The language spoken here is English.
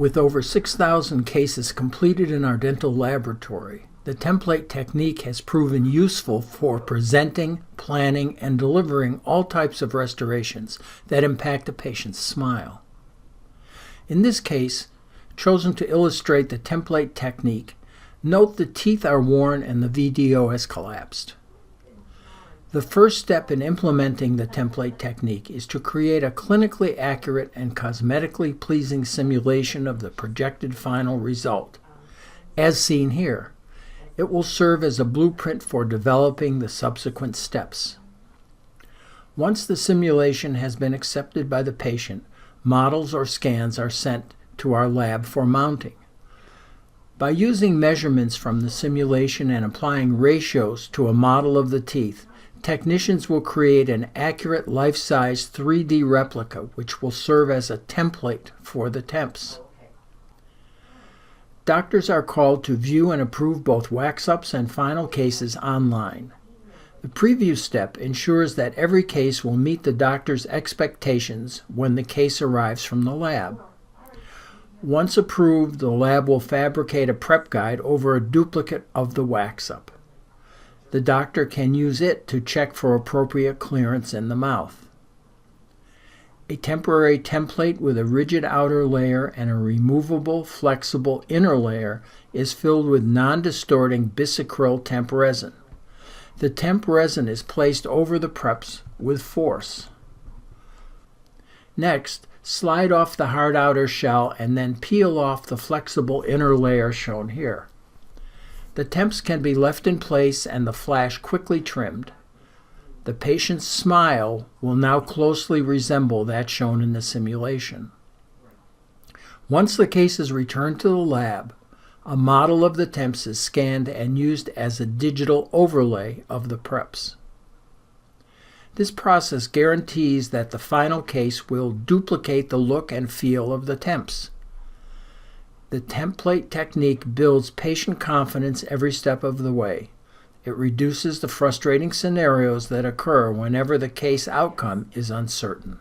With over 6,000 cases completed in our dental laboratory, the template technique has proven useful for presenting, planning, and delivering all types of restorations that impact a patient's smile. In this case, chosen to illustrate the template technique, note the teeth are worn and the VDO has collapsed. The first step in implementing the template technique is to create a clinically accurate and cosmetically pleasing simulation of the projected final result. As seen here, it will serve as a blueprint for developing the subsequent steps. Once the simulation has been accepted by the patient, models or scans are sent to our lab for mounting. By using measurements from the simulation and applying ratios to a model of the teeth, technicians will create an accurate life-size 3D replica which will serve as a template for the temps. Doctors are called to view and approve both wax-ups and final cases online. The preview step ensures that every case will meet the doctor's expectations when the case arrives from the lab. Once approved, the lab will fabricate a prep guide over a duplicate of the wax-up. The doctor can use it to check for appropriate clearance in the mouth. A temporary template with a rigid outer layer and a removable, flexible inner layer is filled with non-distorting bisacryl temp resin. The temp resin is placed over the preps with force. Next, slide off the hard outer shell and then peel off the flexible inner layer shown here. The temps can be left in place and the flash quickly trimmed. The patient's smile will now closely resemble that shown in the simulation. Once the case is returned to the lab, a model of the temps is scanned and used as a digital overlay of the preps. This process guarantees that the final case will duplicate the look and feel of the temps. The template technique builds patient confidence every step of the way. It reduces the frustrating scenarios that occur whenever the case outcome is uncertain.